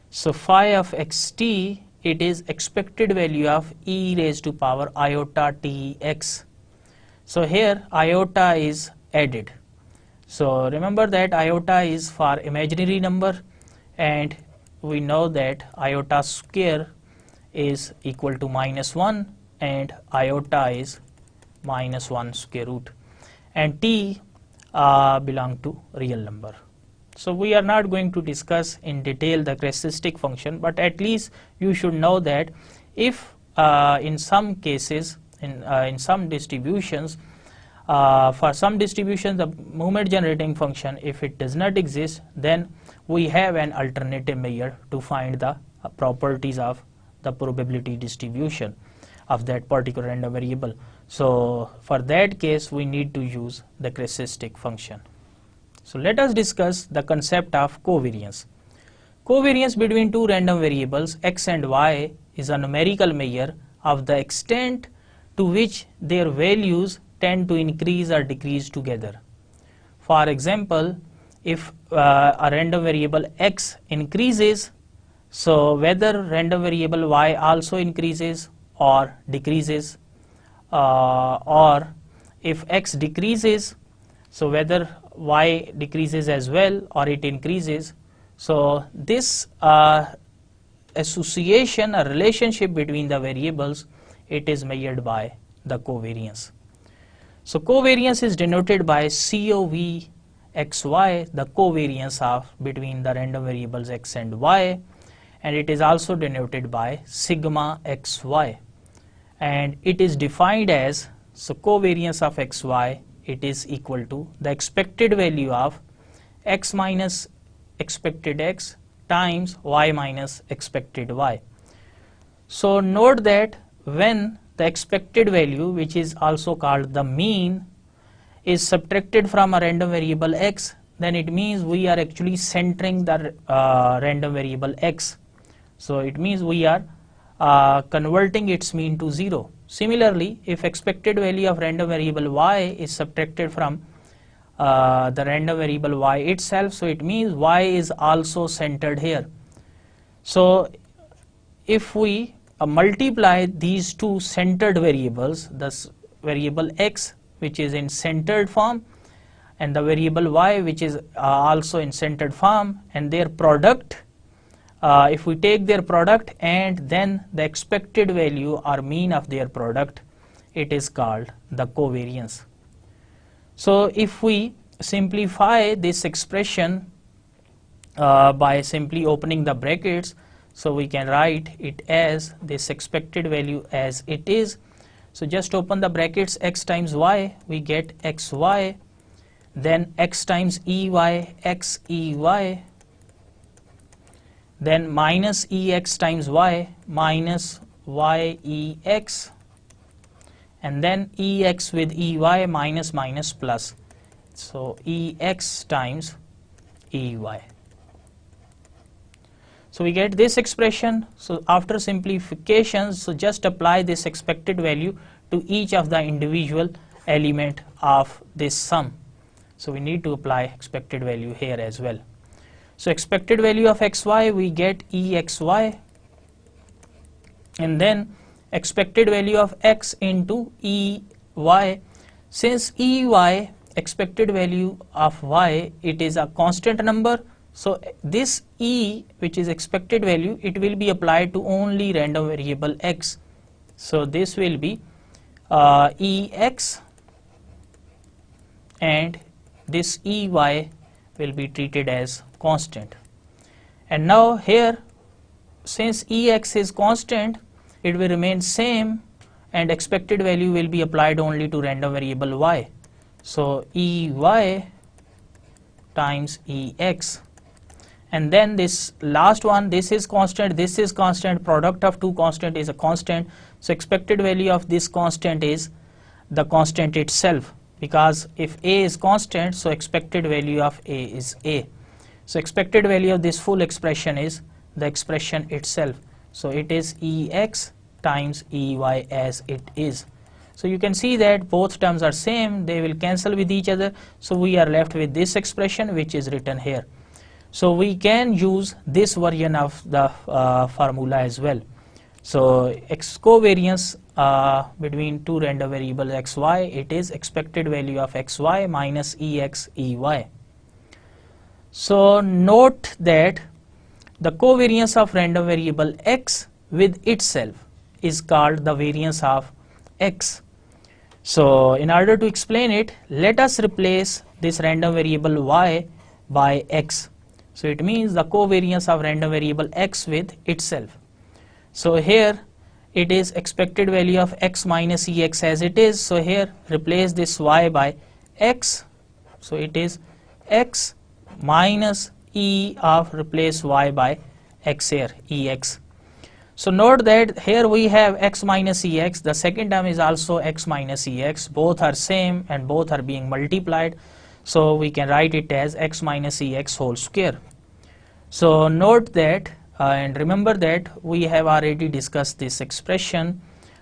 so phi of xt, it is expected value of e raised to power iota tx. So here iota is added. So remember that iota is for imaginary number, and we know that iota square is equal to -1 and iota is -1 square root, and t belong to real number. So we are not going to discuss in detail the characteristic function, but at least you should know that if in some cases, in some distributions, for some distributions the moment generating function, if it does not exist, then we have an alternative measure to find the properties of the probability distribution of that particular random variable. So for that case we need to use the characteristic function. So let us discuss the concept of covariance. Covariance between two random variables x and y is a numerical measure of the extent to which their values tend to increase or decrease together. For example, if a random variable x increases, so whether random variable y also increases or decreases, or if x decreases, so whether y decreases as well or it increases. So this association or relationship between the variables, it is measured by the covariance. So covariance is denoted by COV xy, the covariance of between the random variables x and y, and it is also denoted by sigma xy, and it is defined as, so covariance of xy, it is equal to the expected value of x minus expected x times y minus expected y. So note that when the expected value, which is also called the mean, is subtracted from a random variable x, then it means we are actually centering the random variable x. So it means we are converting its mean to 0. Similarly, if expected value of random variable y is subtracted from the random variable y itself, so it means y is also centered here. So if we multiply these two centered variables, thus variable x which is in centered form and the variable y which is also in centered form, and their product, if we take their product and then the expected value or mean of their product, it is called the covariance. So if we simplify this expression by simply opening the brackets, so we can write it as this expected value as it is. So just open the brackets, x times y, we get xy, then x times ey, xey, then minus ex times y, minus yex, and then ex with ey, minus minus plus, so ex times ey. So we get this expression. So after simplification, so just apply this expected value to each of the individual element of this sum. So we need to apply expected value here as well. So expected value of xy, we get exy, and then expected value of x into ey. Since ey, expected value of y, it is a constant number, so this e, which is expected value, it will be applied to only random variable x. So this will be ex, and this ey will be treated as constant. And now here, since ex is constant, it will remain same, and expected value will be applied only to random variable y. So ey times ex, and then this last one, this is constant, this is constant, product of two constant is a constant, so expected value of this constant is the constant itself, because if a is constant, so expected value of a is a. So expected value of this full expression is the expression itself, so it is ex times ey as it is. So you can see that both terms are same, they will cancel with each other, so we are left with this expression which is written here. So we can use this version of the formula as well. So x covariance between two random variables xy, it is expected value of xy minus ex ey. So note that the covariance of random variable x with itself is called the variance of x. So in order to explain it, let us replace this random variable y by x. So it means the covariance of random variable x with itself. So here it is expected value of x minus ex as it is. So here replace this y by x. So it is x minus e of replace y by x here, ex. So note that here we have x minus ex, the second term is also x minus ex, both are same and both are being multiplied. So we can write it as x minus ex whole square. So note that and remember that we have already discussed this expression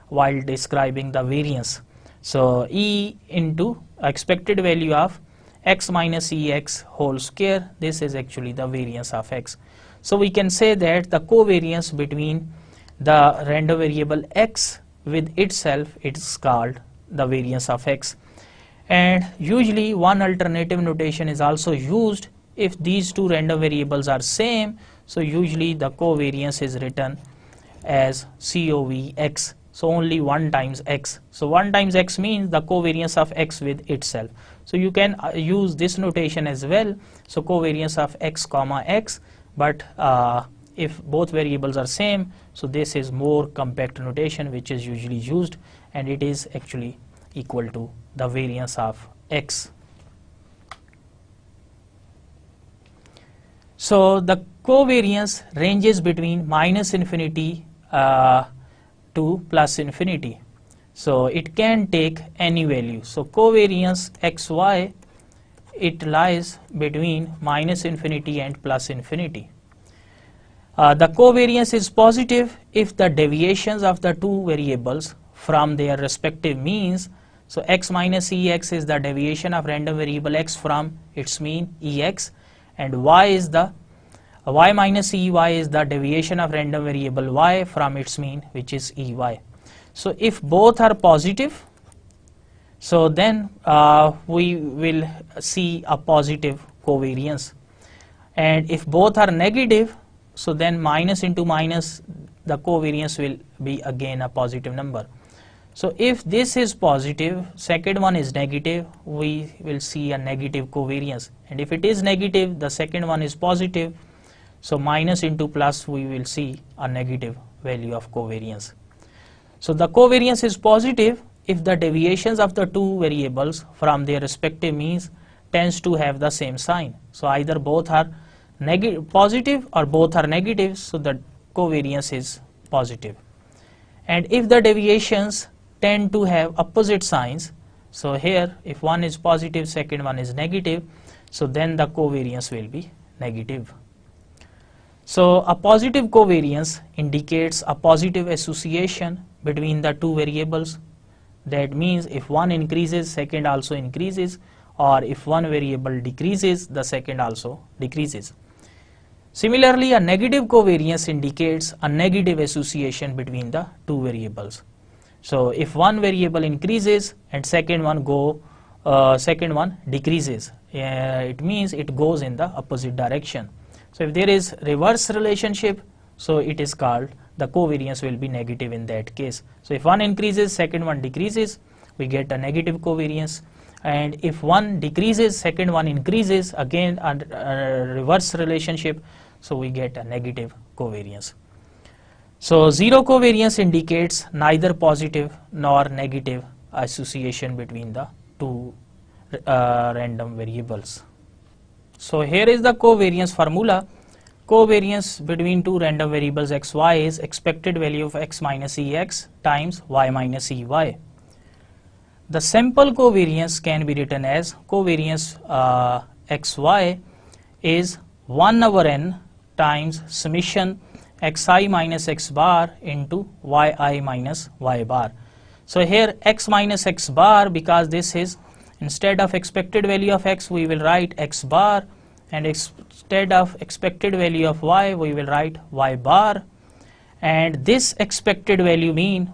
while describing the variance. So e into expected value of x minus ex whole square, this is actually the variance of x. So we can say that the covariance between the random variable x with itself is called the variance of x. And usually one alternative notation is also used if these two random variables are same. So usually the covariance is written as COVX. So only 1 times x. So 1 times x means the covariance of x with itself. So you can use this notation as well. So covariance of x comma x, but if both variables are same, so this is more compact notation which is usually used, and it is actually equal to the variance of x. So the covariance ranges between minus infinity to plus infinity. So it can take any value. So covariance xy, it lies between minus infinity and plus infinity. The covariance is positive if the deviations of the two variables from their respective means. So x minus ex is the deviation of random variable x from its mean ex, and y minus ey is the deviation of random variable y from its mean, which is ey. So if both are positive, so then we will see a positive covariance, and if both are negative, so then minus into minus, the covariance will be again a positive number. So if this is positive, second one is negative, we will see a negative covariance, and if it is negative, the second one is positive, so minus into plus, we will see a negative value of covariance. So the covariance is positive if the deviations of the two variables from their respective means tends to have the same sign. So either both are positive or both are negative, so the covariance is positive. And if the deviations tend to have opposite signs, so here if one is positive, second one is negative, so then the covariance will be negative. So a positive covariance indicates a positive association between the two variables. That means if one increases, second also increases, or if one variable decreases, the second also decreases. Similarly, a negative covariance indicates a negative association between the two variables. So if one variable increases and second one decreases, it means it goes in the opposite direction. So if there is reverse relationship, so it is called the covariance will be negative in that case. So if one increases, second one decreases, we get a negative covariance, and if one decreases, second one increases, again a reverse relationship, so we get a negative covariance. So zero covariance indicates neither positive nor negative association between the two random variables. So here is the covariance formula. Covariance between two random variables x, y is expected value of x minus ex times y minus ey. The sample covariance can be written as covariance xy is 1 over n times summation xi minus x bar into yi minus y bar. So here x minus x bar, because this is instead of expected value of x, we will write x bar, and instead of expected value of y, we will write y bar, and this expected value mean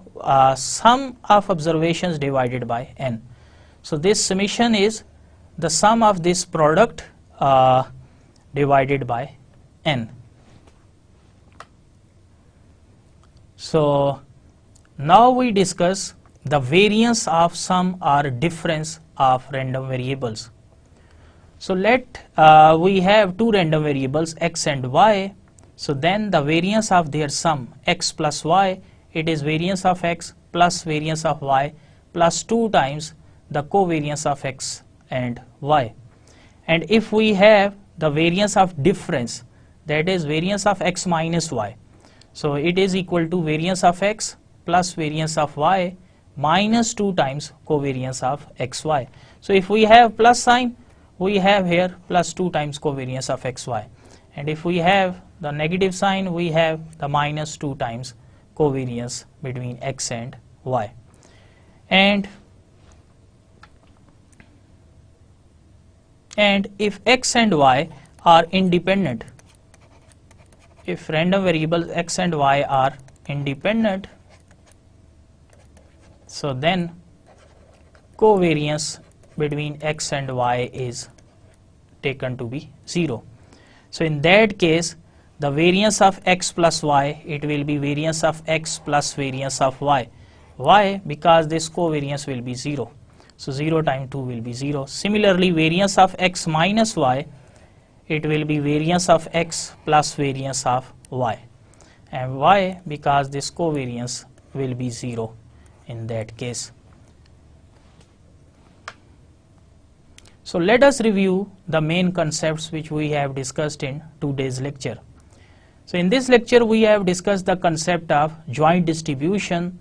sum of observations divided by n. So this summation is the sum of this product divided by n. So now we discuss the variance of sum or difference of random variables. So we have two random variables x and y. So then the variance of their sum x plus y, it is variance of x plus variance of y plus 2 times the covariance of x and y. And if we have the variance of difference, that is variance of x minus y, so it is equal to variance of x plus variance of y minus 2 times covariance of xy. So if we have plus sign, we have here plus 2 times covariance of xy, and if we have the negative sign, we have the minus 2 times covariance between x and y. And if x and y are independent, if random variables x and y are independent, so then covariance between x and y is taken to be 0. So in that case, the variance of x plus y, it will be variance of x plus variance of y. Why? Because this covariance will be 0. So 0 times 2 will be 0. Similarly, variance of x minus y, it will be variance of x plus variance of y. And why? Because this covariance will be 0 in that case. So let us review the main concepts which we have discussed in today's lecture. So in this lecture we have discussed the concept of joint distribution,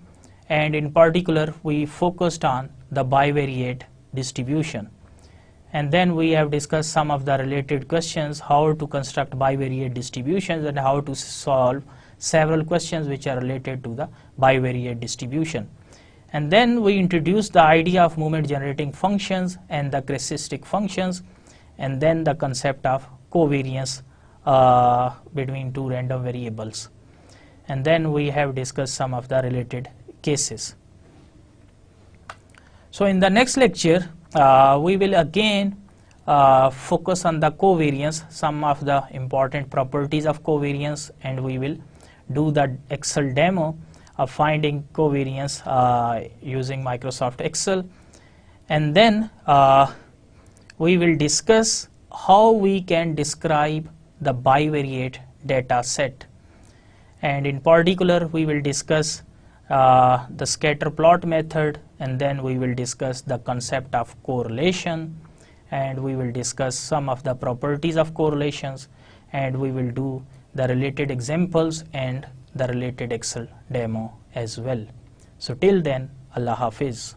and in particular we focused on the bivariate distribution. And then we have discussed some of the related questions, how to construct bivariate distributions and how to solve several questions which are related to the bivariate distribution. And then we introduced the idea of moment generating functions and the characteristic functions, and then the concept of covariance between two random variables. And then we have discussed some of the related cases. So in the next lecture, we will again focus on the covariance, some of the important properties of covariance, and we will do the Excel demo of finding covariance using Microsoft Excel. And then we will discuss how we can describe the bivariate data set. And in particular, we will discuss the scatter plot method, and then we will discuss the concept of correlation, and we will discuss some of the properties of correlations, and we will do the related examples and the related Excel demo as well. So till then, Allah Hafiz.